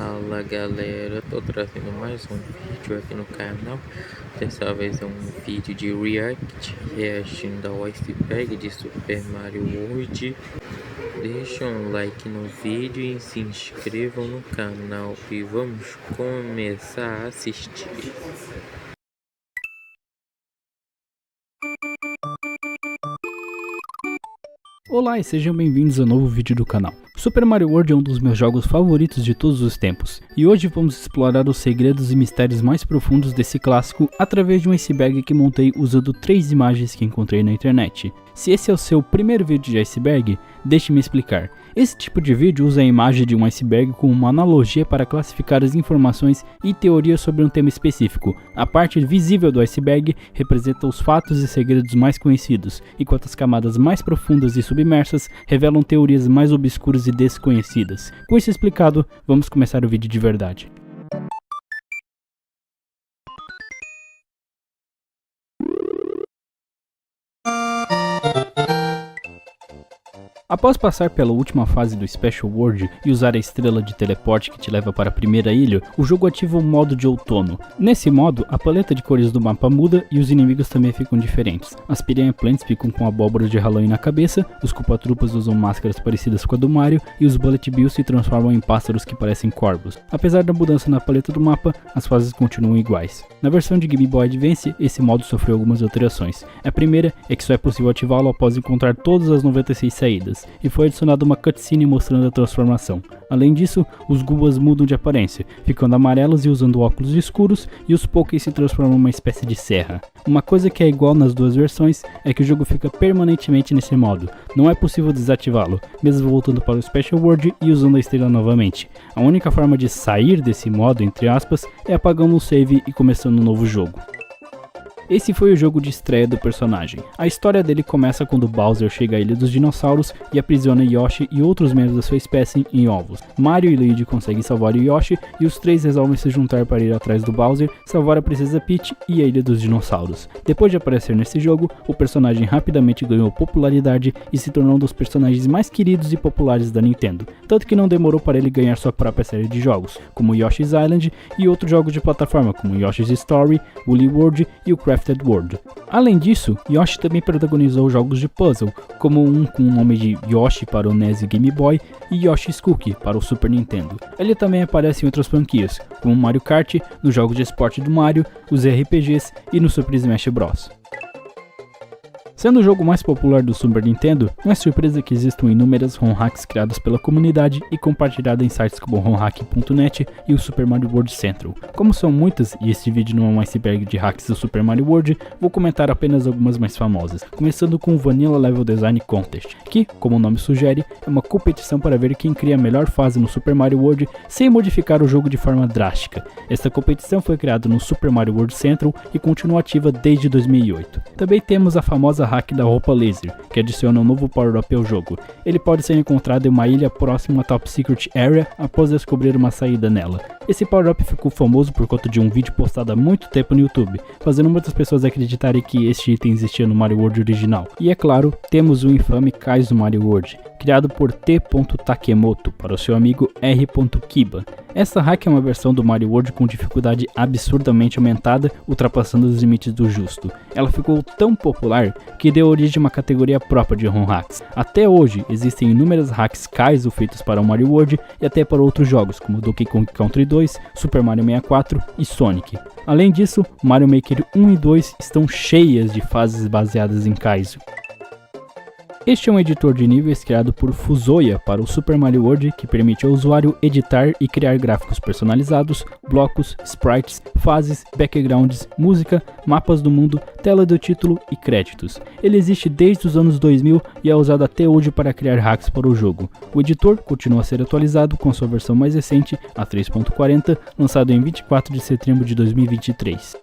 Fala galera, tô trazendo mais um vídeo aqui no canal. Dessa vez é um vídeo de reagindo ao iceberg de Super Mario World. Deixa um like no vídeo e se inscrevam no canal e vamos começar a assistir. Olá e sejam bem-vindos a um novo vídeo do canal. Super Mario World é um dos meus jogos favoritos de todos os tempos, e hoje vamos explorar os segredos e mistérios mais profundos desse clássico através de um iceberg que montei usando 3 imagens que encontrei na internet. Se esse é o seu primeiro vídeo de iceberg, deixe-me explicar. Esse tipo de vídeo usa a imagem de um iceberg como uma analogia para classificar as informações e teorias sobre um tema específico. A parte visível do iceberg representa os fatos e segredos mais conhecidos, enquanto as camadas mais profundas e submersas revelam teorias mais obscuras e desconhecidas. Com isso explicado, vamos começar o vídeo de verdade. Após passar pela última fase do Special World e usar a estrela de teleporte que te leva para a primeira ilha, o jogo ativa o modo de outono. Nesse modo, a paleta de cores do mapa muda e os inimigos também ficam diferentes. As Piranha Plants ficam com abóboras de Halloween na cabeça, os Koopa-Troopas usam máscaras parecidas com a do Mario e os Bullet Bills se transformam em pássaros que parecem corvos. Apesar da mudança na paleta do mapa, as fases continuam iguais. Na versão de Game Boy Advance, esse modo sofreu algumas alterações. A primeira é que só é possível ativá-lo após encontrar todas as 96 saídas, e foi adicionada uma cutscene mostrando a transformação. Além disso, os Goombas mudam de aparência, ficando amarelos e usando óculos escuros, e os Pokés se transformam em uma espécie de serra. Uma coisa que é igual nas duas versões é que o jogo fica permanentemente nesse modo, não é possível desativá-lo, mesmo voltando para o Special World e usando a estrela novamente. A única forma de sair desse modo, entre aspas, é apagando o save e começando um novo jogo. Esse foi o jogo de estreia do personagem. A história dele começa quando Bowser chega à Ilha dos Dinossauros e aprisiona Yoshi e outros membros da sua espécie em ovos. Mario e Luigi conseguem salvar o Yoshi e os três resolvem se juntar para ir atrás do Bowser, salvar a Princesa Peach e a Ilha dos Dinossauros. Depois de aparecer nesse jogo, o personagem rapidamente ganhou popularidade e se tornou um dos personagens mais queridos e populares da Nintendo, tanto que não demorou para ele ganhar sua própria série de jogos, como Yoshi's Island e outros jogos de plataforma como Yoshi's Story, Woolly World e o Crafted World. Além disso, Yoshi também protagonizou jogos de puzzle, como um com o nome de Yoshi para o NES e Game Boy e Yoshi's Cookie para o Super Nintendo. Ele também aparece em outras franquias, como Mario Kart, nos jogos de esporte do Mario, os RPGs e no Super Smash Bros. Sendo o jogo mais popular do Super Nintendo, não é surpresa que existam inúmeras ROM hacks criadas pela comunidade e compartilhadas em sites como romhack.net e o Super Mario World Central. Como são muitas e este vídeo não é um iceberg de hacks do Super Mario World, vou comentar apenas algumas mais famosas, começando com o Vanilla Level Design Contest, que, como o nome sugere, é uma competição para ver quem cria a melhor fase no Super Mario World sem modificar o jogo de forma drástica. Esta competição foi criada no Super Mario World Central e continua ativa desde 2008. Também temos a famosa hack da roupa laser, que adiciona um novo power-up ao jogo. Ele pode ser encontrado em uma ilha próxima à Top Secret Area após descobrir uma saída nela. Esse power-up ficou famoso por conta de um vídeo postado há muito tempo no YouTube, fazendo muitas pessoas acreditarem que este item existia no Mario World original. E é claro, temos o infame cais do Mario World, criado por T. Takemoto para o seu amigo R. Kiba. Essa hack é uma versão do Mario World com dificuldade absurdamente aumentada, ultrapassando os limites do justo. Ela ficou tão popular que deu origem a uma categoria própria de ROM hacks. Até hoje, existem inúmeras hacks Kaizo feitas para o Mario World e até para outros jogos, como Donkey Kong Country 2, Super Mario 64 e Sonic. Além disso, Mario Maker 1 e 2 estão cheias de fases baseadas em Kaizo. Este é um editor de níveis criado por Fusoya para o Super Mario World que permite ao usuário editar e criar gráficos personalizados, blocos, sprites, fases, backgrounds, música, mapas do mundo, tela do título e créditos. Ele existe desde os anos 2000 e é usado até hoje para criar hacks para o jogo. O editor continua a ser atualizado com sua versão mais recente, a 3.40, lançado em 24 de setembro de 2023.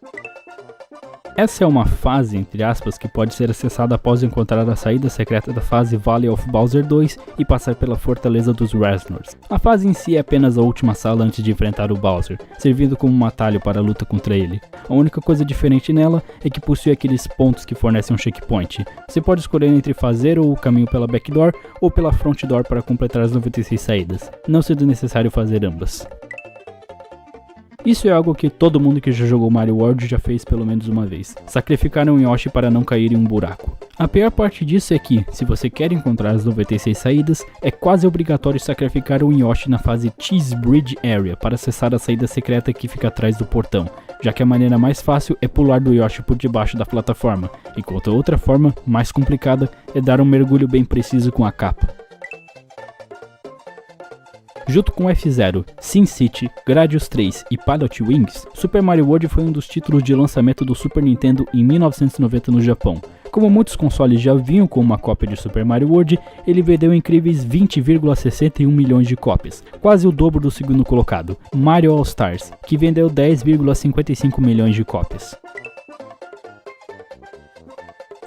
Essa é uma fase, entre aspas, que pode ser acessada após encontrar a saída secreta da fase Valley of Bowser 2 e passar pela Fortaleza dos Reznors. A fase em si é apenas a última sala antes de enfrentar o Bowser, servindo como um atalho para a luta contra ele. A única coisa diferente nela é que possui aqueles pontos que fornecem um checkpoint. Você pode escolher entre fazer o caminho pela backdoor ou pela front door para completar as 96 saídas, não sendo necessário fazer ambas. Isso é algo que todo mundo que já jogou Mario World já fez pelo menos uma vez. Sacrificar um Yoshi para não cair em um buraco. A pior parte disso é que, se você quer encontrar as 96 saídas, é quase obrigatório sacrificar um Yoshi na fase Cheese Bridge Area para acessar a saída secreta que fica atrás do portão, já que a maneira mais fácil é pular do Yoshi por debaixo da plataforma, enquanto a outra forma, mais complicada, é dar um mergulho bem preciso com a capa. Junto com F-Zero, SimCity, Gradius 3 e Pilot Wings, Super Mario World foi um dos títulos de lançamento do Super Nintendo em 1990 no Japão. Como muitos consoles já vinham com uma cópia de Super Mario World, ele vendeu incríveis 20,61 milhões de cópias, quase o dobro do segundo colocado, Mario All Stars, que vendeu 10,55 milhões de cópias.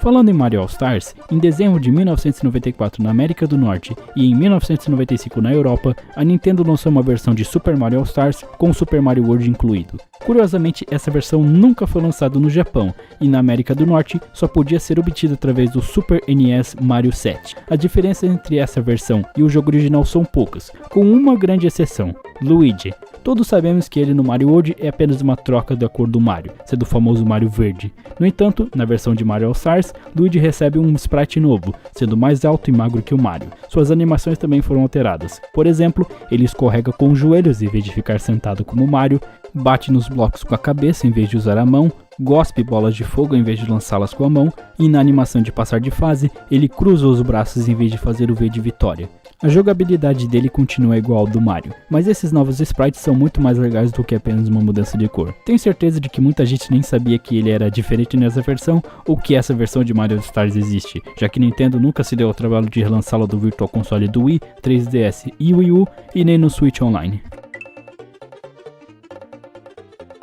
Falando em Mario All Stars, em dezembro de 1994 na América do Norte e em 1995 na Europa, a Nintendo lançou uma versão de Super Mario All Stars com o Super Mario World incluído. Curiosamente, essa versão nunca foi lançada no Japão e na América do Norte só podia ser obtida através do Super NES Mario 7. A diferença entre essa versão e o jogo original são poucas, com uma grande exceção: Luigi. Todos sabemos que ele no Mario World é apenas uma troca da cor do Mario, sendo o famoso Mario verde. No entanto, na versão de Mario All Stars, Luigi recebe um sprite novo, sendo mais alto e magro que o Mario. Suas animações também foram alteradas. Por exemplo, ele escorrega com os joelhos em vez de ficar sentado como Mario, bate nos blocos com a cabeça em vez de usar a mão, gospe bolas de fogo em vez de lançá-las com a mão, e na animação de passar de fase, ele cruza os braços em vez de fazer o V de vitória. A jogabilidade dele continua igual ao do Mario, mas esses novos sprites são muito mais legais do que apenas uma mudança de cor. Tenho certeza de que muita gente nem sabia que ele era diferente nessa versão ou que essa versão de Mario Stars existe, já que Nintendo nunca se deu ao trabalho de relançá-lo do Virtual Console do Wii, 3DS e Wii U e nem no Switch Online.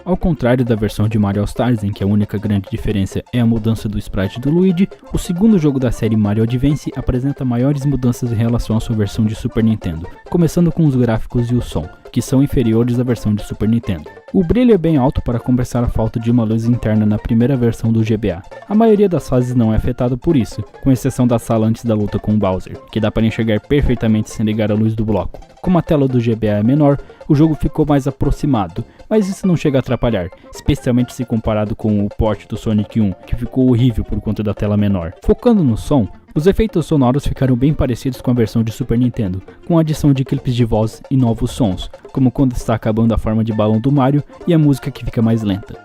Ao contrário da versão de Mario All Stars, em que a única grande diferença é a mudança do sprite do Luigi, o segundo jogo da série Mario Advance apresenta maiores mudanças em relação à sua versão de Super Nintendo, começando com os gráficos e o som, que são inferiores à versão de Super Nintendo. O brilho é bem alto para compensar a falta de uma luz interna na primeira versão do GBA. A maioria das fases não é afetada por isso, com exceção da sala antes da luta com o Bowser, que dá para enxergar perfeitamente sem ligar a luz do bloco. Como a tela do GBA é menor, o jogo ficou mais aproximado, mas isso não chega a atrapalhar, especialmente se comparado com o port do Sonic 1, que ficou horrível por conta da tela menor. Focando no som, os efeitos sonoros ficaram bem parecidos com a versão de Super Nintendo, com a adição de clipes de voz e novos sons, como quando está acabando a forma de balão do Mario e a música que fica mais lenta.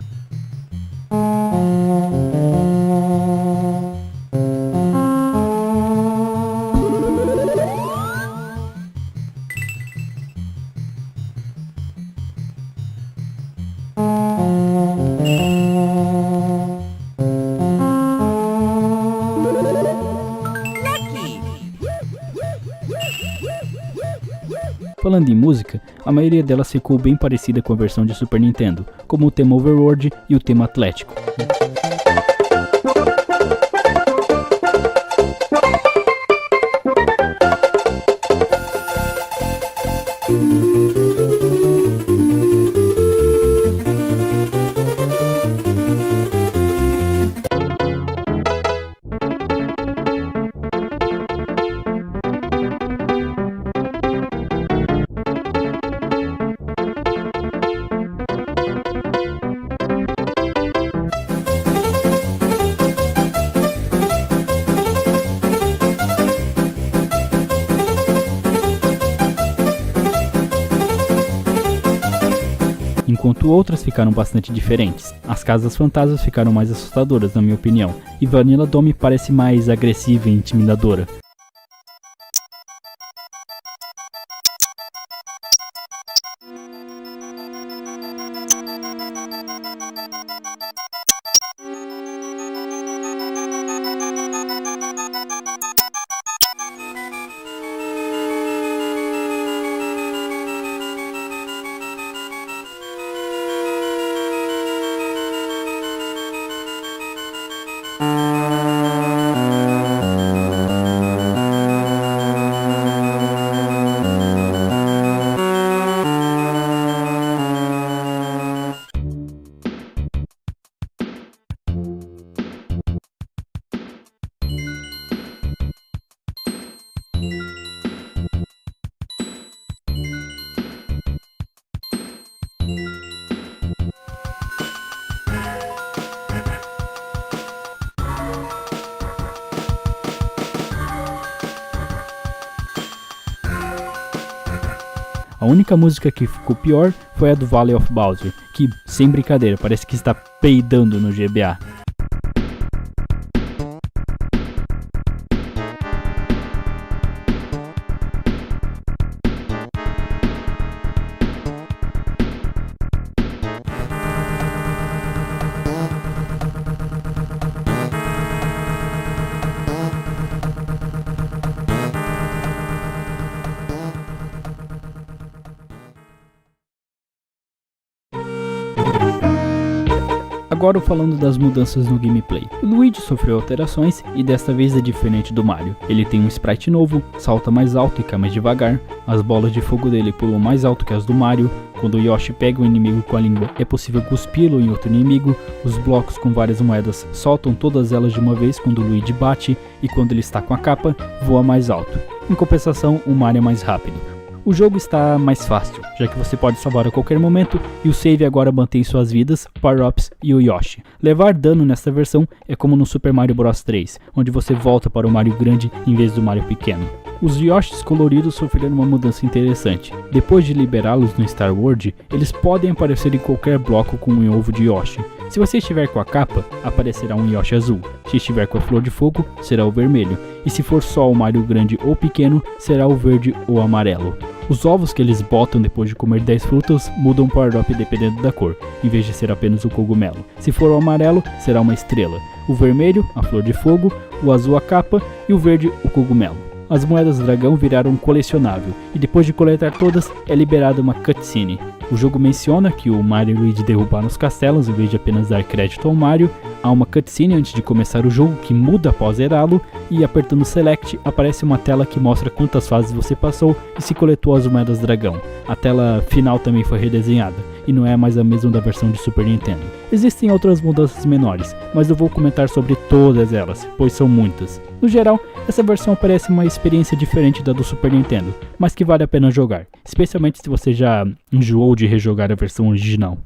Falando em música, a maioria delas ficou bem parecida com a versão de Super Nintendo, como o tema Overworld e o tema Atlético. Enquanto outras ficaram bastante diferentes. As casas fantasmas ficaram mais assustadoras, na minha opinião, e Vanilla Dome parece mais agressiva e intimidadora. A única música que ficou pior foi a do Valley of Bowser, que, sem brincadeira, parece que está peidando no GBA. Agora falando das mudanças no gameplay. O Luigi sofreu alterações e desta vez é diferente do Mario. Ele tem um sprite novo, salta mais alto e cai mais devagar, as bolas de fogo dele pulam mais alto que as do Mario, quando o Yoshi pega um inimigo com a língua é possível cuspi-lo em outro inimigo, os blocos com várias moedas soltam todas elas de uma vez quando o Luigi bate e quando ele está com a capa, voa mais alto. Em compensação, o Mario é mais rápido. O jogo está mais fácil, já que você pode salvar a qualquer momento e o save agora mantém suas vidas, power-ups e o Yoshi. Levar dano nesta versão é como no Super Mario Bros 3, onde você volta para o Mario grande em vez do Mario pequeno. Os Yoshis coloridos sofreram uma mudança interessante. Depois de liberá-los no Star World, eles podem aparecer em qualquer bloco com um ovo de Yoshi. Se você estiver com a capa, aparecerá um Yoshi azul. Se estiver com a flor de fogo, será o vermelho. E se for só o Mario grande ou pequeno, será o verde ou amarelo. Os ovos que eles botam depois de comer 10 frutas mudam o power-up dependendo da cor, em vez de ser apenas o cogumelo. Se for o amarelo, será uma estrela. O vermelho, a flor de fogo, o azul a capa e o verde o cogumelo. As moedas dragão viraram colecionável, e depois de coletar todas, é liberada uma cutscene. O jogo menciona que o Mario e o Luigi derrubaram os castelos em vez de apenas dar crédito ao Mario. Há uma cutscene antes de começar o jogo que muda após zerá-lo, e apertando Select aparece uma tela que mostra quantas fases você passou e se coletou as moedas dragão. A tela final também foi redesenhada, e não é mais a mesma da versão de Super Nintendo. Existem outras mudanças menores, mas eu vou comentar sobre todas elas, pois são muitas. No geral, essa versão parece uma experiência diferente da do Super Nintendo, mas que vale a pena jogar, especialmente se você já enjoou de rejogar a versão original.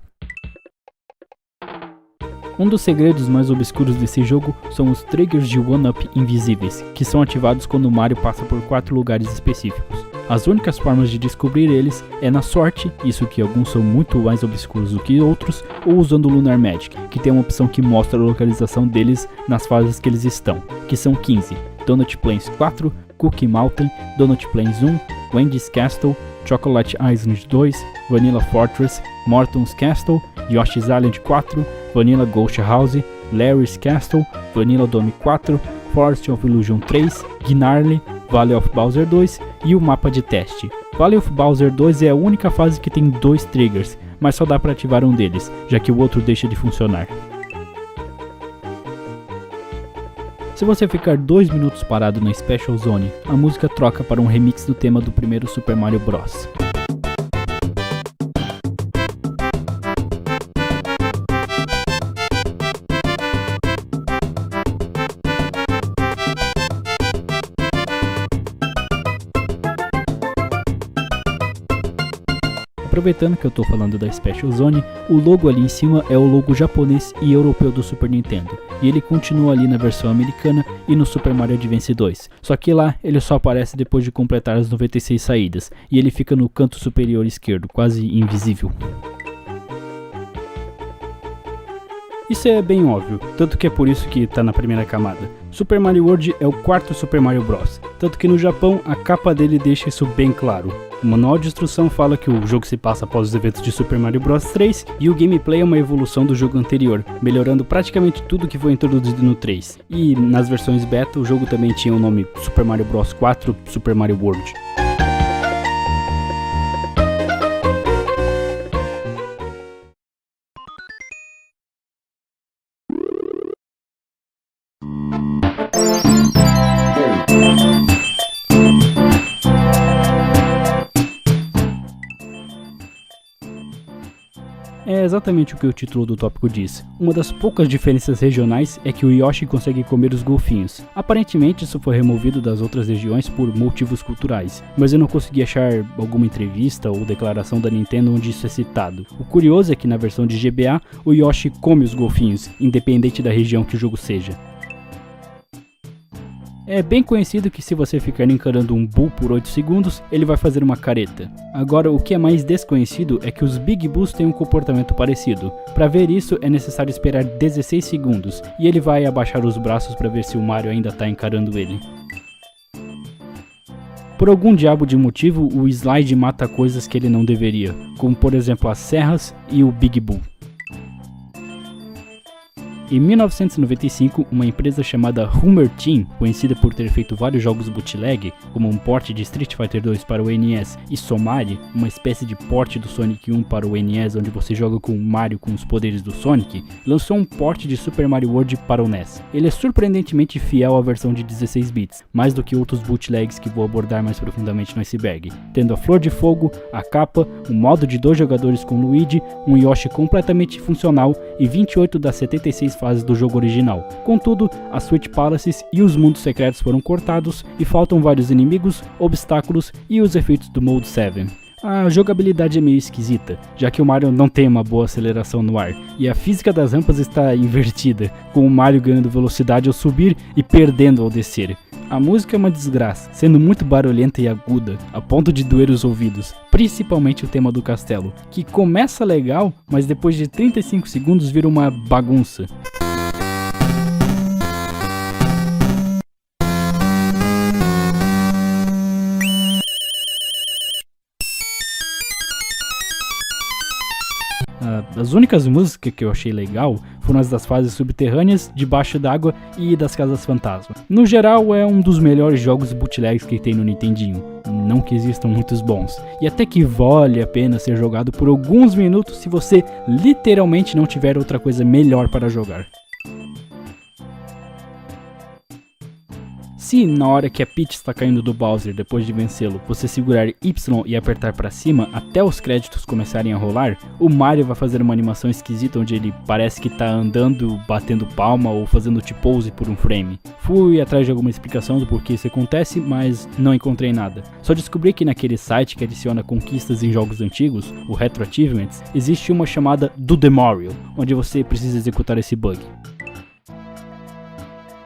Um dos segredos mais obscuros desse jogo são os triggers de 1-up invisíveis, que são ativados quando o Mario passa por 4 lugares específicos. As únicas formas de descobrir eles é na sorte, isso que alguns são muito mais obscuros do que outros, ou usando o Lunar Magic, que tem uma opção que mostra a localização deles nas fases que eles estão, que são 15, Donut Plains 4, Cookie Mountain, Donut Plains 1, Wendy's Castle, Chocolate Island 2, Vanilla Fortress, Morton's Castle, Yoshi's Island 4, Vanilla Ghost House, Larry's Castle, Vanilla Dome 4, Forest of Illusion 3, Gnarly, Valley of Bowser 2 e o mapa de teste. Valley of Bowser 2 é a única fase que tem 2 triggers, mas só dá para ativar um deles, já que o outro deixa de funcionar. Se você ficar 2 minutos parado na Special Zone, a música troca para um remix do tema do primeiro Super Mario Bros. Aproveitando que eu tô falando da Special Zone, o logo ali em cima é o logo japonês e europeu do Super Nintendo, e ele continua ali na versão americana e no Super Mario Advance 2, só que lá ele só aparece depois de completar as 96 saídas, e ele fica no canto superior esquerdo, quase invisível. Isso é bem óbvio, tanto que é por isso que tá na primeira camada. Super Mario World é o quarto Super Mario Bros, tanto que no Japão a capa dele deixa isso bem claro. O manual de instrução fala que o jogo se passa após os eventos de Super Mario Bros 3 e o gameplay é uma evolução do jogo anterior, melhorando praticamente tudo que foi introduzido no 3. E nas versões beta o jogo também tinha o nome Super Mario Bros 4 Super Mario World. É exatamente o que o título do tópico diz. Uma das poucas diferenças regionais é que o Yoshi consegue comer os golfinhos. Aparentemente isso foi removido das outras regiões por motivos culturais, mas eu não consegui achar alguma entrevista ou declaração da Nintendo onde isso é citado. O curioso é que na versão de GBA, o Yoshi come os golfinhos, independente da região que o jogo seja. É bem conhecido que se você ficar encarando um Boo por 8 segundos, ele vai fazer uma careta. Agora, o que é mais desconhecido é que os Big Boos têm um comportamento parecido. Para ver isso, é necessário esperar 16 segundos, e ele vai abaixar os braços para ver se o Mario ainda está encarando ele. Por algum diabo de motivo, o Slide mata coisas que ele não deveria, como por exemplo as serras e o Big Boo. Em 1995, uma empresa chamada Hummer Team, conhecida por ter feito vários jogos bootleg, como um port de Street Fighter 2 para o NES e Somari, uma espécie de port do Sonic 1 para o NES onde você joga com o Mario com os poderes do Sonic, lançou um port de Super Mario World para o NES. Ele é surpreendentemente fiel à versão de 16 bits, mais do que outros bootlegs que vou abordar mais profundamente no iceberg, tendo a Flor de Fogo, a capa, um modo de 2 jogadores com Luigi, um Yoshi completamente funcional e 28 das 76 fases do jogo original. Contudo, as Switch Palaces e os mundos secretos foram cortados e faltam vários inimigos, obstáculos e os efeitos do Mode 7. A jogabilidade é meio esquisita, já que o Mario não tem uma boa aceleração no ar, e a física das rampas está invertida, com o Mario ganhando velocidade ao subir e perdendo ao descer. A música é uma desgraça, sendo muito barulhenta e aguda, a ponto de doer os ouvidos, principalmente o tema do castelo, que começa legal, mas depois de 35 segundos vira uma bagunça. As únicas músicas que eu achei legal foram as das fases subterrâneas, debaixo d'água e das casas fantasma. No geral, é um dos melhores jogos bootlegs que tem no Nintendinho. Não que existam muitos bons. E até que vale a pena ser jogado por alguns minutos se você literalmente não tiver outra coisa melhor para jogar. Se na hora que a Peach está caindo do Bowser depois de vencê-lo, você segurar Y e apertar para cima até os créditos começarem a rolar, o Mario vai fazer uma animação esquisita onde ele parece que está andando, batendo palma ou fazendo T-pose por um frame. Fui atrás de alguma explicação do porquê isso acontece, mas não encontrei nada. Só descobri que naquele site que adiciona conquistas em jogos antigos, o Retro Achievements, existe uma chamada Do The Mario, onde você precisa executar esse bug.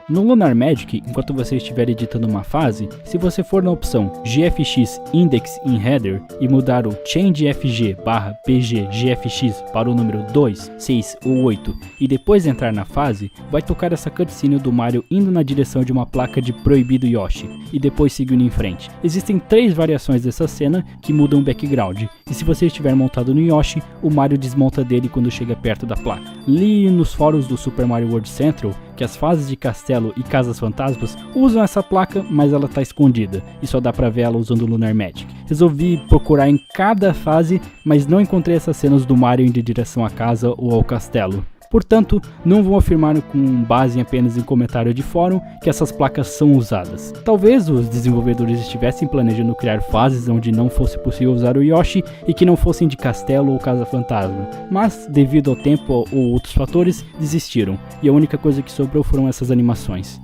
No Lunar Magic, enquanto você estiver editando uma fase, se você for na opção GFX Index in Header e mudar o ChangeFG/PG GFX para o número 2, 6 ou 8 e depois entrar na fase, vai tocar essa cutscene do Mario indo na direção de uma placa de Proibido Yoshi e depois seguindo em frente. Existem 3 variações dessa cena que mudam o background, e se você estiver montado no Yoshi, o Mario desmonta dele quando chega perto da placa. Li nos fóruns do Super Mario World Central que as fases de castelo e casas fantasmas usam essa placa, mas ela está escondida e só dá pra ver ela usando o Lunar Magic. Resolvi procurar em cada fase, mas não encontrei essas cenas do Mario indo em direção à casa ou ao castelo. Portanto, não vou afirmar com base apenas em comentário de fórum que essas placas são usadas. Talvez os desenvolvedores estivessem planejando criar fases onde não fosse possível usar o Yoshi e que não fossem de castelo ou casa fantasma, mas devido ao tempo ou outros fatores, desistiram, e a única coisa que sobrou foram essas animações.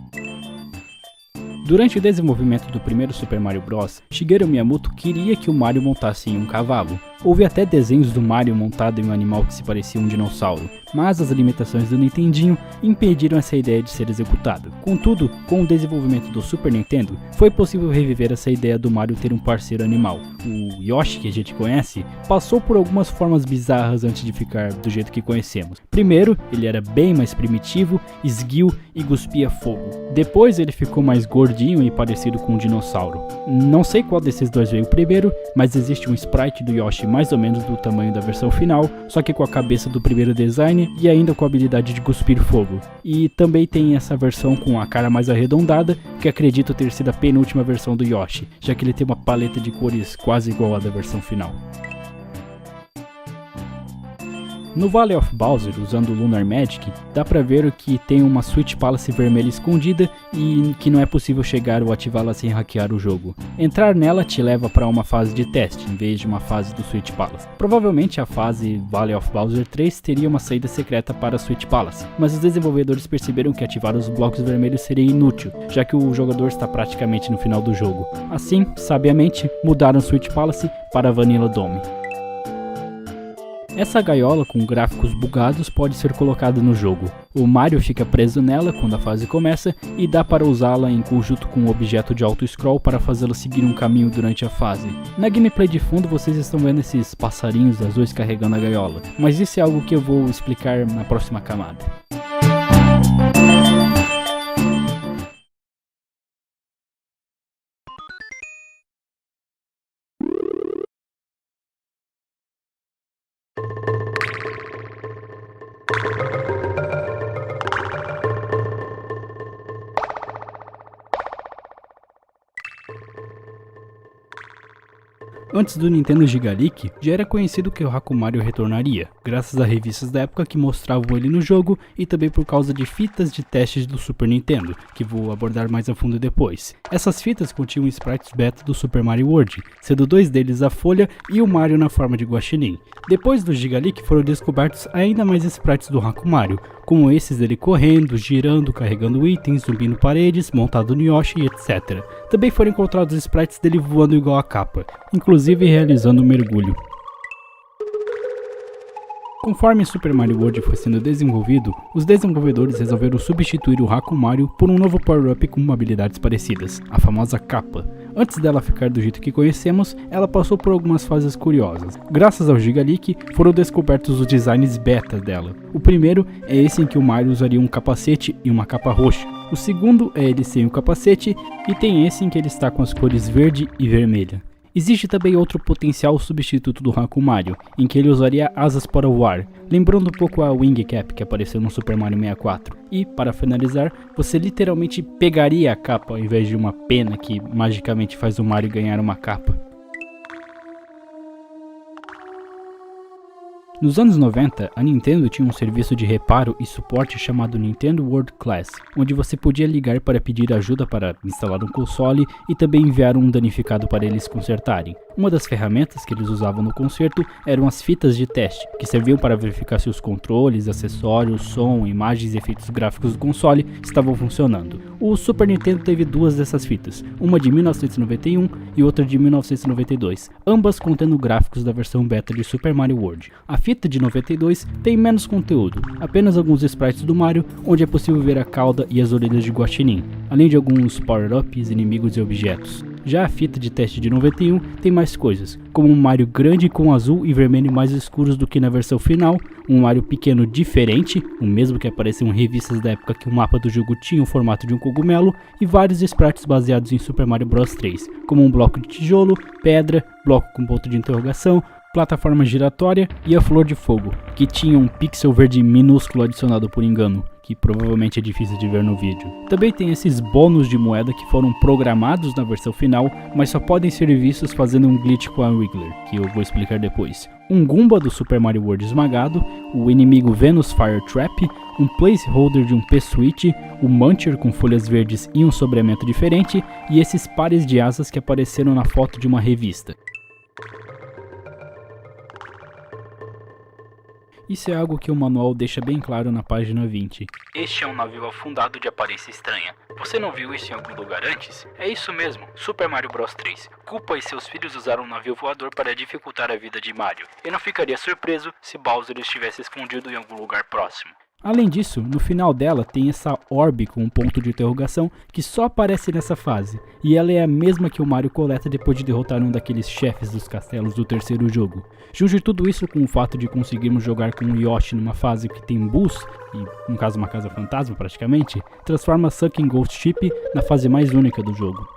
Durante o desenvolvimento do primeiro Super Mario Bros., Shigeru Miyamoto queria que o Mario montasse em um cavalo. Houve até desenhos do Mario montado em um animal que se parecia um dinossauro, mas as limitações do Nintendinho impediram essa ideia de ser executada. Contudo, com o desenvolvimento do Super Nintendo, foi possível reviver essa ideia do Mario ter um parceiro animal. O Yoshi, que a gente conhece, passou por algumas formas bizarras antes de ficar do jeito que conhecemos. Primeiro, ele era bem mais primitivo, esguio e cuspia fogo. Depois ele ficou mais gordinho e parecido com um dinossauro. Não sei qual desses dois veio primeiro, mas existe um sprite do Yoshi mais ou menos do tamanho da versão final, só que com a cabeça do primeiro design e ainda com a habilidade de cuspir fogo. E também tem essa versão com a cara mais arredondada, que acredito ter sido a penúltima versão do Yoshi, já que ele tem uma paleta de cores quase igual à da versão final. No Valley of Bowser, usando o Lunar Magic, dá pra ver que tem uma Switch Palace vermelha escondida e que não é possível chegar ou ativá-la sem hackear o jogo. Entrar nela te leva para uma fase de teste, em vez de uma fase do Switch Palace. Provavelmente a fase Valley of Bowser 3 teria uma saída secreta para a Switch Palace, mas os desenvolvedores perceberam que ativar os blocos vermelhos seria inútil, já que o jogador está praticamente no final do jogo. Assim, sabiamente, mudaram Switch Palace para Vanilla Dome. Essa gaiola com gráficos bugados pode ser colocada no jogo. O Mario fica preso nela quando a fase começa e dá para usá-la em conjunto com um objeto de auto-scroll para fazê-la seguir um caminho durante a fase. Na gameplay de fundo vocês estão vendo esses passarinhos azuis carregando a gaiola, mas isso é algo que eu vou explicar na próxima camada. Antes do Nintendo Giga Leak, já era conhecido que o Haku Mario retornaria, graças a revistas da época que mostravam ele no jogo e também por causa de fitas de testes do Super Nintendo, que vou abordar mais a fundo depois. Essas fitas continham sprites beta do Super Mario World, sendo 2 deles a Folha e o Mario na forma de Guaxinim. Depois do Giga Leak foram descobertos ainda mais sprites do Haku Mario, como esses dele correndo, girando, carregando itens, subindo paredes, montado no Yoshi, etc. Também foram encontrados sprites dele voando igual a capa, inclusive realizando um mergulho. Conforme Super Mario World foi sendo desenvolvido, os desenvolvedores resolveram substituir o Haku Mario por um novo power-up com habilidades parecidas, a famosa capa. Antes dela ficar do jeito que conhecemos, ela passou por algumas fases curiosas. Graças ao Giga Leak, foram descobertos os designs beta dela. O primeiro é esse em que o Mario usaria um capacete e uma capa roxa. O segundo é ele sem o capacete e tem esse em que ele está com as cores verde e vermelha. Existe também outro potencial substituto do Haku Mario, em que ele usaria asas para voar, lembrando um pouco a Wing Cap que apareceu no Super Mario 64. E, para finalizar, você literalmente pegaria a capa ao invés de uma pena que magicamente faz o Mario ganhar uma capa. Nos anos 90, a Nintendo tinha um serviço de reparo e suporte chamado Nintendo World Class, onde você podia ligar para pedir ajuda para instalar um console e também enviar um danificado para eles consertarem. Uma das ferramentas que eles usavam no conserto eram as fitas de teste, que serviam para verificar se os controles, acessórios, som, imagens e efeitos gráficos do console estavam funcionando. O Super Nintendo teve 2 dessas fitas, uma de 1991 e outra de 1992, ambas contendo gráficos da versão beta de Super Mario World. A fita de 92 tem menos conteúdo, apenas alguns sprites do Mario, onde é possível ver a cauda e as orelhas de Guaxinim, além de alguns power-ups, inimigos e objetos. Já a fita de teste de 91 tem mais coisas, como um Mario grande com azul e vermelho mais escuros do que na versão final, um Mario pequeno diferente, o mesmo que apareceu em revistas da época que o mapa do jogo tinha o formato de um cogumelo, e vários sprites baseados em Super Mario Bros 3, como um bloco de tijolo, pedra, bloco com ponto de interrogação, plataforma giratória e a flor de fogo, que tinha um pixel verde minúsculo adicionado por engano, que provavelmente é difícil de ver no vídeo. Também tem esses bônus de moeda que foram programados na versão final, mas só podem ser vistos fazendo um glitch com a Wiggler, que eu vou explicar depois. Um Goomba do Super Mario World esmagado, o inimigo Venus Fire Trap, um placeholder de um P-Switch, o Muncher com folhas verdes e um sobreamento diferente, e esses pares de asas que apareceram na foto de uma revista. Isso é algo que o manual deixa bem claro na página 20. Este é um navio afundado de aparência estranha. Você não viu isso em algum lugar antes? É isso mesmo, Super Mario Bros 3. Koopa e seus filhos usaram um navio voador para dificultar a vida de Mario. Eu não ficaria surpreso se Bowser estivesse escondido em algum lugar próximo. Além disso, no final dela tem essa orbe com um ponto de interrogação que só aparece nessa fase, e ela é a mesma que o Mario coleta depois de derrotar um daqueles chefes dos castelos do terceiro jogo. Junte tudo isso com o fato de conseguirmos jogar com o Yoshi numa fase que tem bus, e no caso uma casa fantasma praticamente, transforma Sunken Ghost Ship na fase mais única do jogo.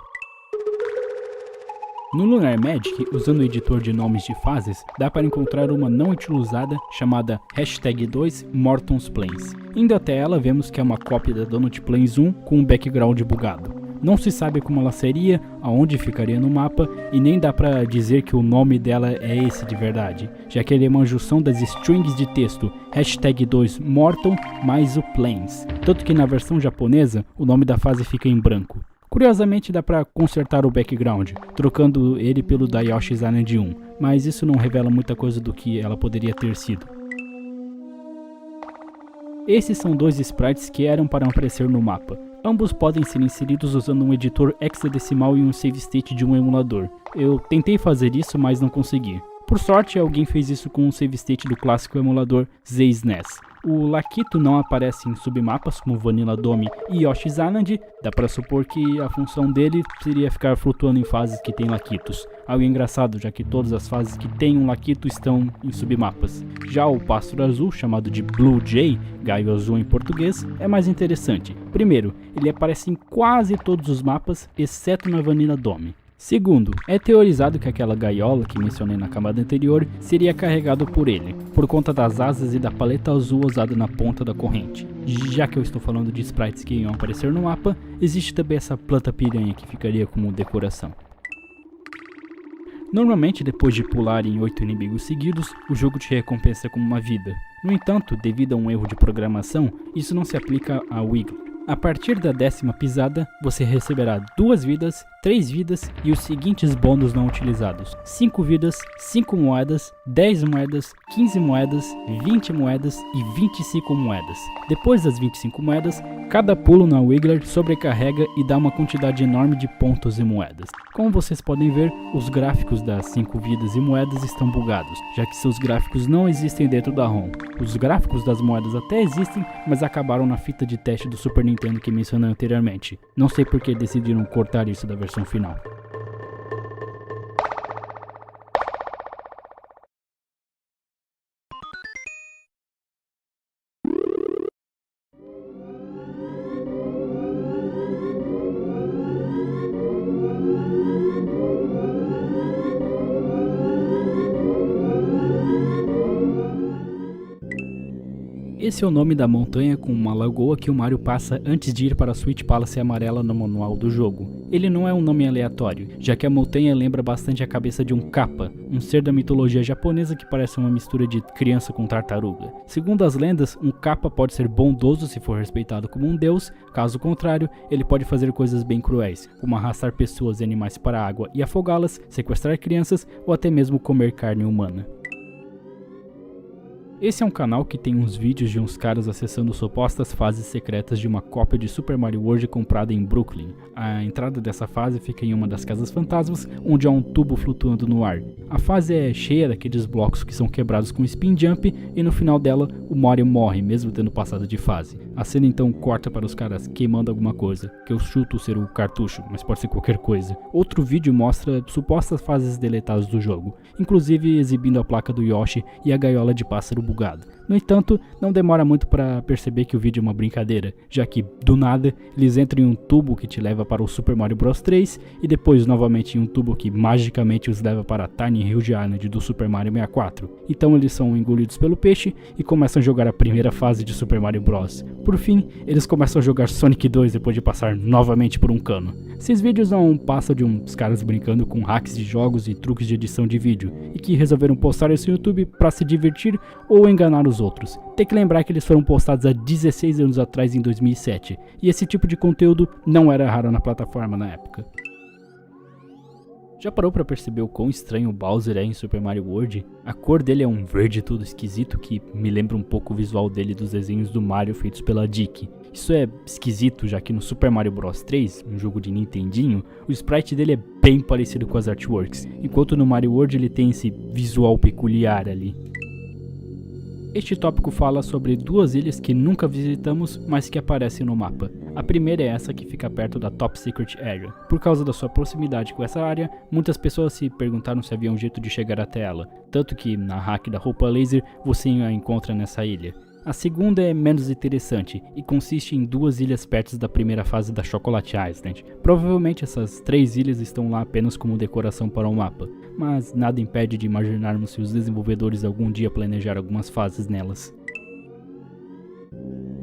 No Lunar Magic, usando o editor de nomes de fases, dá para encontrar uma não utilizada chamada #2 Morton's Plains. Indo até ela, vemos que é uma cópia da Donut Plains 1 com um background bugado. Não se sabe como ela seria, aonde ficaria no mapa, e nem dá para dizer que o nome dela é esse de verdade, já que ele é uma junção das strings de texto #2 Morton mais o Plains, tanto que na versão japonesa o nome da fase fica em branco. Curiosamente dá para consertar o background, trocando ele pelo da Yoshi's Island 1, mas isso não revela muita coisa do que ela poderia ter sido. Esses são 2 sprites que eram para aparecer no mapa. Ambos podem ser inseridos usando um editor hexadecimal e um save state de um emulador. Eu tentei fazer isso, mas não consegui. Por sorte, alguém fez isso com um save state do clássico emulador ZSNES. O Lakitu não aparece em submapas como Vanilla Dome e Yoshi's Island, dá para supor que a função dele seria ficar flutuando em fases que tem Lakitus. Algo engraçado, já que todas as fases que tem um Lakitu estão em submapas. Já o pássaro azul, chamado de Blue Jay, Gaio Azul em português, é mais interessante. Primeiro, ele aparece em quase todos os mapas, exceto na Vanilla Dome. Segundo, é teorizado que aquela gaiola que mencionei na camada anterior seria carregado por ele, por conta das asas e da paleta azul usada na ponta da corrente. Já que eu estou falando de sprites que iam aparecer no mapa, existe também essa planta piranha que ficaria como decoração. Normalmente, depois de pular em 8 inimigos seguidos, o jogo te recompensa com uma vida. No entanto, devido a um erro de programação, isso não se aplica a Wiggler. A partir da 10ª pisada, você receberá 2 vidas, 3 vidas e os seguintes bônus não utilizados: 5 vidas, 5 moedas, 10 moedas, 15 moedas, 20 moedas e 25 moedas. Depois das 25 moedas, cada pulo na Wiggler sobrecarrega e dá uma quantidade enorme de pontos e moedas. Como vocês podem ver, os gráficos das 5 vidas e moedas estão bugados, já que seus gráficos não existem dentro da ROM. Os gráficos das moedas até existem, mas acabaram na fita de teste do Super Nintendo que mencionei anteriormente. Não sei por que decidiram cortar isso da versão final. Esse é o nome da montanha com uma lagoa que o Mario passa antes de ir para a Sweet Palace amarela no manual do jogo. Ele não é um nome aleatório, já que a montanha lembra bastante a cabeça de um Kappa, um ser da mitologia japonesa que parece uma mistura de criança com tartaruga. Segundo as lendas, um Kappa pode ser bondoso se for respeitado como um deus, caso contrário, ele pode fazer coisas bem cruéis, como arrastar pessoas e animais para a água e afogá-las, sequestrar crianças ou até mesmo comer carne humana. Esse é um canal que tem uns vídeos de uns caras acessando supostas fases secretas de uma cópia de Super Mario World comprada em Brooklyn. A entrada dessa fase fica em uma das casas fantasmas, onde há um tubo flutuando no ar. A fase é cheia daqueles blocos que são quebrados com spin jump e no final dela o Mario morre, mesmo tendo passado de fase. A cena então corta para os caras queimando alguma coisa, que eu chuto ser o cartucho, mas pode ser qualquer coisa. Outro vídeo mostra supostas fases deletadas do jogo, inclusive exibindo a placa do Yoshi e a gaiola de pássaro bugado. No entanto, não demora muito para perceber que o vídeo é uma brincadeira, já que, do nada, eles entram em um tubo que te leva para o Super Mario Bros 3 e depois novamente em um tubo que magicamente os leva para a Tiny Hills Island do Super Mario 64. Então eles são engolidos pelo peixe e começam a jogar a primeira fase de Super Mario Bros. Por fim, eles começam a jogar Sonic 2 depois de passar novamente por um cano. Esses vídeos não passam de uns caras brincando com hacks de jogos e truques de edição de vídeo, e que resolveram postar isso no YouTube para se divertir ou enganar os outros. Tem que lembrar que eles foram postados há 16 anos atrás, em 2007, e esse tipo de conteúdo não era raro na plataforma na época. Já parou pra perceber o quão estranho o Bowser é em Super Mario World? A cor dele é um verde todo esquisito que me lembra um pouco o visual dele dos desenhos do Mario feitos pela Dick. Isso é esquisito, já que no Super Mario Bros 3, um jogo de Nintendinho, o sprite dele é bem parecido com as artworks, enquanto no Mario World ele tem esse visual peculiar ali. Este tópico fala sobre duas ilhas que nunca visitamos, mas que aparecem no mapa. A primeira é essa que fica perto da Top Secret Area. Por causa da sua proximidade com essa área, muitas pessoas se perguntaram se havia um jeito de chegar até ela, tanto que na hack da roupa laser você a encontra nessa ilha. A segunda é menos interessante e consiste em duas ilhas perto da primeira fase da Chocolate Island. Provavelmente essas 3 ilhas estão lá apenas como decoração para o mapa, mas nada impede de imaginarmos se os desenvolvedores algum dia planejaram algumas fases nelas.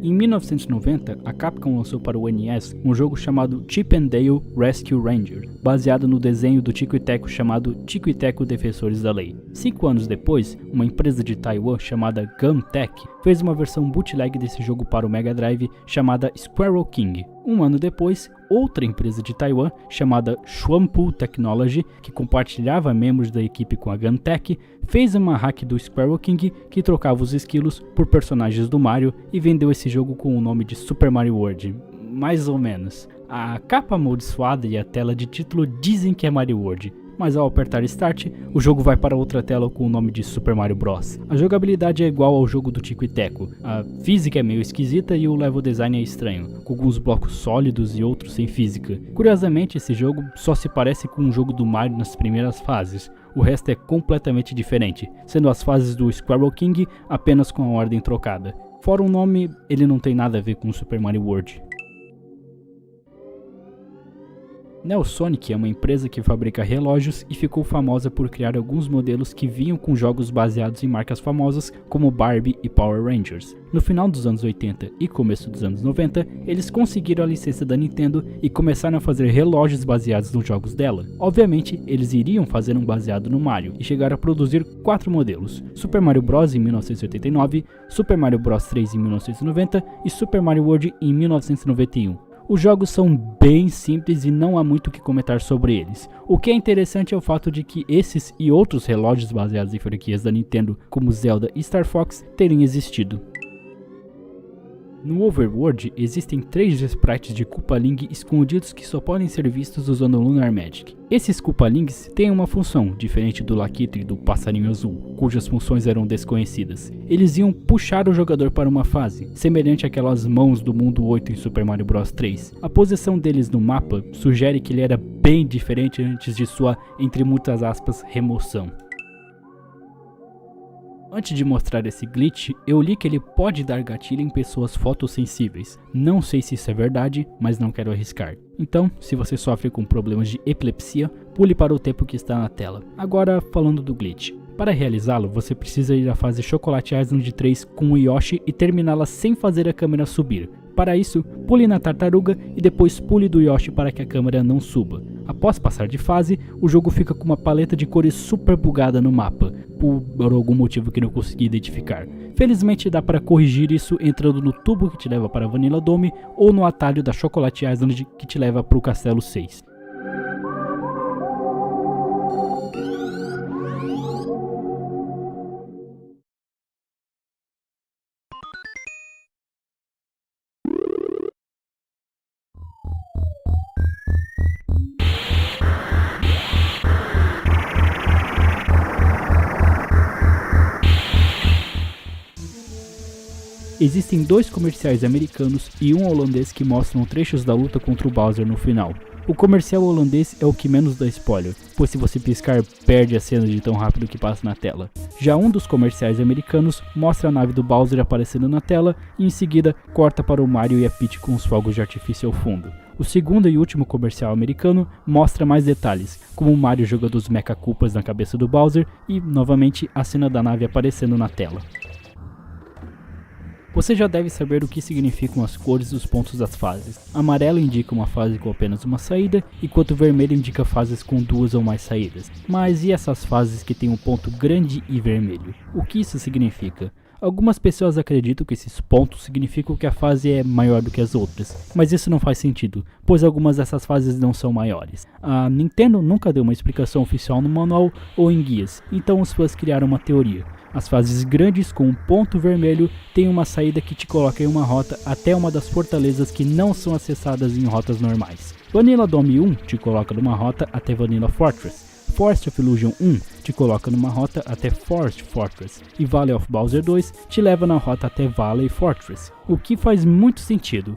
Em 1990, a Capcom lançou para o NES um jogo chamado Chip 'n Dale Rescue Ranger, baseado no desenho do Tico e Teco chamado Tico e Teco Defensores da Lei. 5 anos depois, uma empresa de Taiwan chamada Gumtech fez uma versão bootleg desse jogo para o Mega Drive chamada Squirrel King. Um ano depois, outra empresa de Taiwan chamada Xuanpu Technology, que compartilhava membros da equipe com a Gumtech, fez uma hack do Squirrel King que trocava os esquilos por personagens do Mario e vendeu esse jogo com o nome de Super Mario World, mais ou menos. A capa amaldiçoada e a tela de título dizem que é Mario World, mas ao apertar Start, o jogo vai para outra tela com o nome de Super Mario Bros. A jogabilidade é igual ao jogo do Tico e Teco, a física é meio esquisita e o level design é estranho, com alguns blocos sólidos e outros sem física. Curiosamente, esse jogo só se parece com um jogo do Mario nas primeiras fases, o resto é completamente diferente, sendo as fases do Squirrel King apenas com a ordem trocada. Fora o nome, ele não tem nada a ver com Super Mario World. Neosonic é uma empresa que fabrica relógios e ficou famosa por criar alguns modelos que vinham com jogos baseados em marcas famosas como Barbie e Power Rangers. No final dos anos 80 e começo dos anos 90, eles conseguiram a licença da Nintendo e começaram a fazer relógios baseados nos jogos dela. Obviamente, eles iriam fazer um baseado no Mario e chegaram a produzir 4 modelos: Super Mario Bros. Em 1989, Super Mario Bros. 3 em 1990 e Super Mario World em 1991. Os jogos são bem simples e não há muito o que comentar sobre eles. O que é interessante é o fato de que esses e outros relógios baseados em franquias da Nintendo, como Zelda e Star Fox, terem existido. No Overworld existem 3 sprites de Koopaling escondidos que só podem ser vistos usando Lunar Magic. Esses Koopalings têm uma função, diferente do Lakitu e do Passarinho Azul, cujas funções eram desconhecidas. Eles iam puxar o jogador para uma fase, semelhante àquelas mãos do mundo 8 em Super Mario Bros 3. A posição deles no mapa sugere que ele era bem diferente antes de sua, entre muitas aspas, remoção. Antes de mostrar esse glitch, eu li que ele pode dar gatilho em pessoas fotossensíveis. Não sei se isso é verdade, mas não quero arriscar. Então, se você sofre com problemas de epilepsia, pule para o tempo que está na tela. Agora, falando do glitch. Para realizá-lo, você precisa ir à fase Chocolate Island 3 com o Yoshi e terminá-la sem fazer a câmera subir. Para isso, pule na tartaruga e depois pule do Yoshi para que a câmera não suba. Após passar de fase, o jogo fica com uma paleta de cores super bugada no mapa, por algum motivo que não consegui identificar. Felizmente dá para corrigir isso entrando no tubo que te leva para Vanilla Dome ou no atalho da Chocolate Island que te leva para o Castelo 6. Existem 2 comerciais americanos e um holandês que mostram trechos da luta contra o Bowser no final. O comercial holandês é o que menos dá spoiler, pois se você piscar, perde a cena de tão rápido que passa na tela. Já um dos comerciais americanos mostra a nave do Bowser aparecendo na tela e em seguida corta para o Mario e a Peach com os fogos de artifício ao fundo. O segundo e último comercial americano mostra mais detalhes, como o Mario jogando os Mecha Koopas na cabeça do Bowser e, novamente, a cena da nave aparecendo na tela. Você já deve saber o que significam as cores dos pontos das fases. Amarelo indica uma fase com apenas uma saída, enquanto vermelho indica fases com 2 ou mais saídas. Mas e essas fases que têm um ponto grande e vermelho? O que isso significa? Algumas pessoas acreditam que esses pontos significam que a fase é maior do que as outras, mas isso não faz sentido, pois algumas dessas fases não são maiores. A Nintendo nunca deu uma explicação oficial no manual ou em guias, então os fãs criaram uma teoria. As fases grandes com um ponto vermelho têm uma saída que te coloca em uma rota até uma das fortalezas que não são acessadas em rotas normais. Vanilla Dome 1 te coloca numa rota até Vanilla Fortress. Forest of Illusion 1 te coloca numa rota até Forest Fortress e Valley of Bowser 2 te leva na rota até Valley Fortress, o que faz muito sentido.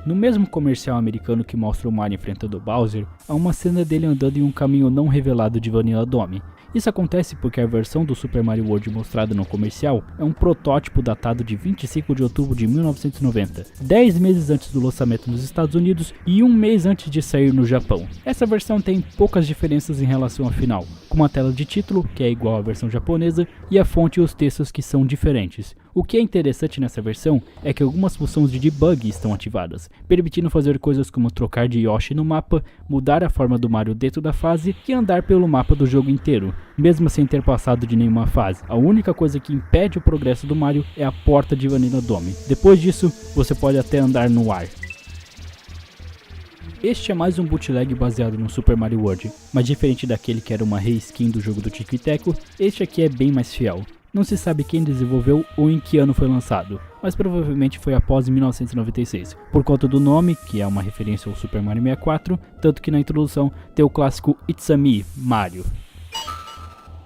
No mesmo comercial americano que mostra o Mario enfrentando o Bowser, há uma cena dele andando em um caminho não revelado de Vanilla Dome. Isso acontece porque a versão do Super Mario World mostrada no comercial é um protótipo datado de 25 de outubro de 1990, 10 meses antes do lançamento nos Estados Unidos e 1 mês antes de sair no Japão. Essa versão tem poucas diferenças em relação à final, como a tela de título, que é igual à versão japonesa, e a fonte e os textos que são diferentes. O que é interessante nessa versão é que algumas funções de debug estão ativadas, permitindo fazer coisas como trocar de Yoshi no mapa, mudar a forma do Mario dentro da fase e andar pelo mapa do jogo inteiro, mesmo sem ter passado de nenhuma fase. A única coisa que impede o progresso do Mario é a porta de Vanilla Dome. Depois disso, você pode até andar no ar. Este é mais um bootleg baseado no Super Mario World, mas diferente daquele que era uma reskin do jogo do Tico e Teco, este aqui é bem mais fiel. Não se sabe quem desenvolveu ou em que ano foi lançado. mas provavelmente foi após 1996, por conta do nome, que é uma referência ao Super Mario 64, tanto que na introdução tem o clássico It's a Me, Mario.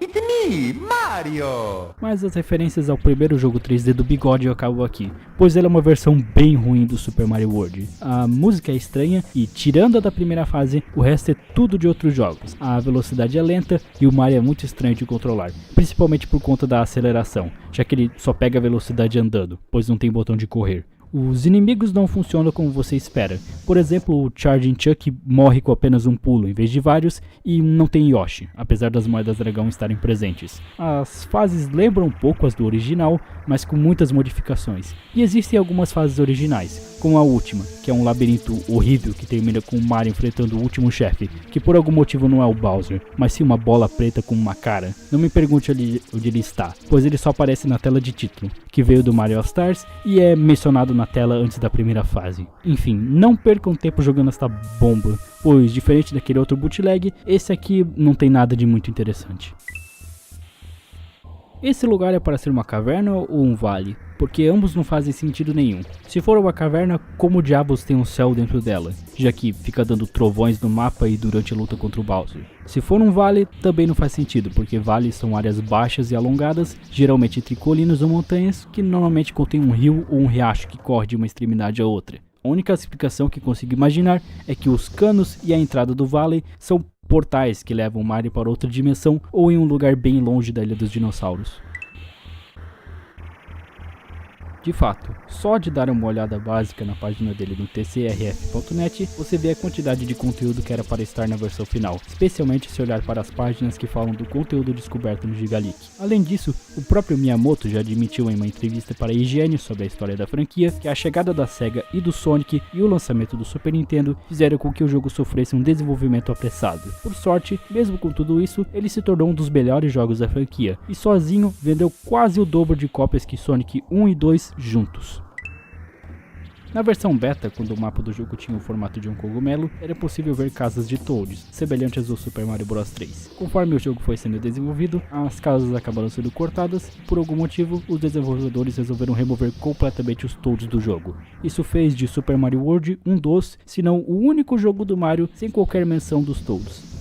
It's me, Mario! Mas as referências ao primeiro jogo 3D do Bigode acabam aqui, pois ele é uma versão bem ruim do Super Mario World. A música é estranha e, tirando a da primeira fase, o resto é tudo de outros jogos. A velocidade é lenta e o Mario é muito estranho de controlar, principalmente por conta da aceleração, já que ele só pega a velocidade andando, pois não tem botão de correr. Os inimigos não funcionam como você espera. Por exemplo, o Charging Chuck morre com apenas um pulo em vez de vários e não tem Yoshi, apesar das moedas dragão estarem presentes. As fases lembram um pouco as do original, mas com muitas modificações. E existem algumas fases originais, como a última, que é um labirinto horrível que termina com o Mario enfrentando o último chefe, que por algum motivo não é o Bowser, mas sim uma bola preta com uma cara. Não me pergunte onde ele está, pois ele só aparece na tela de título, que veio do Mario All Stars e é mencionado na tela antes da primeira fase. Enfim, não percam tempo jogando esta bomba, pois diferente daquele outro bootleg, esse aqui não tem nada de muito interessante. Esse lugar é para ser uma caverna ou um vale? Porque ambos não fazem sentido nenhum. Se for uma caverna, como diabos tem um céu dentro dela, já que fica dando trovões no mapa e durante a luta contra o Bowser? Se for um vale, também não faz sentido, porque vales são áreas baixas e alongadas, geralmente entre colinas ou montanhas, que normalmente contêm um rio ou um riacho que corre de uma extremidade a outra. A única explicação que consigo imaginar é que os canos e a entrada do vale são portais que levam o Mario para outra dimensão ou em um lugar bem longe da Ilha dos Dinossauros. De fato, só de dar uma olhada básica na página dele no tcrf.net, você vê a quantidade de conteúdo que era para estar na versão final, especialmente se olhar para as páginas que falam do conteúdo descoberto no Gigaleak. Além disso, o próprio Miyamoto já admitiu em uma entrevista para a IGN sobre a história da franquia que a chegada da Sega e do Sonic e o lançamento do Super Nintendo fizeram com que o jogo sofresse um desenvolvimento apressado. Por sorte, mesmo com tudo isso, ele se tornou um dos melhores jogos da franquia, e sozinho vendeu quase o dobro de cópias que Sonic 1 e 2 juntos. Na versão beta, quando o mapa do jogo tinha o formato de um cogumelo, era possível ver casas de Toads, semelhantes ao Super Mario Bros 3. Conforme o jogo foi sendo desenvolvido, as casas acabaram sendo cortadas, e por algum motivo, os desenvolvedores resolveram remover completamente os Toads do jogo. Isso fez de Super Mario World um dos, se não o único jogo do Mario sem qualquer menção dos Toads.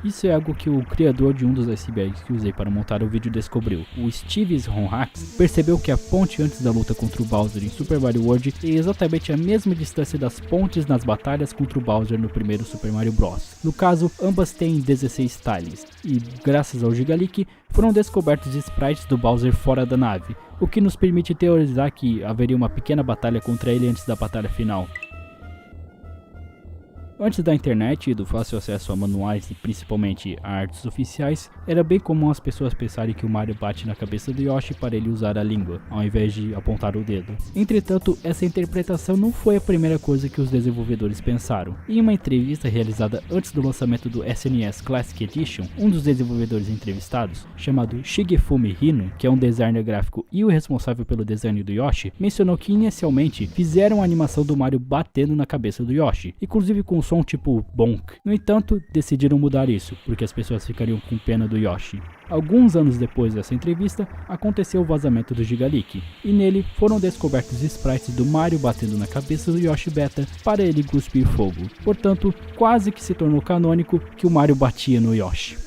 Isso é algo que o criador de um dos icebergs que usei para montar o vídeo descobriu. O Steve Ronhax percebeu que a ponte antes da luta contra o Bowser em Super Mario World tem exatamente a mesma distância das pontes nas batalhas contra o Bowser no primeiro Super Mario Bros. No caso, ambas têm 16 tiles, e graças ao Gigaleak, foram descobertos sprites do Bowser fora da nave, o que nos permite teorizar que haveria uma pequena batalha contra ele antes da batalha final. Antes da internet e do fácil acesso a manuais e principalmente a artes oficiais, era bem comum as pessoas pensarem que o Mario bate na cabeça do Yoshi para ele usar a língua, ao invés de apontar o dedo. Entretanto, essa interpretação não foi a primeira coisa que os desenvolvedores pensaram. Em uma entrevista realizada antes do lançamento do SNES Classic Edition, um dos desenvolvedores entrevistados, chamado Shigefumi Hino, que é um designer gráfico e o responsável pelo design do Yoshi, mencionou que inicialmente fizeram a animação do Mario batendo na cabeça do Yoshi, inclusive com som tipo bonk. No entanto, decidiram mudar isso, porque as pessoas ficariam com pena do Yoshi. Alguns anos depois dessa entrevista, aconteceu o vazamento do Gigaleak, e nele foram descobertos sprites do Mario batendo na cabeça do Yoshi Beta para ele cuspir fogo. Portanto, quase que se tornou canônico que o Mario batia no Yoshi.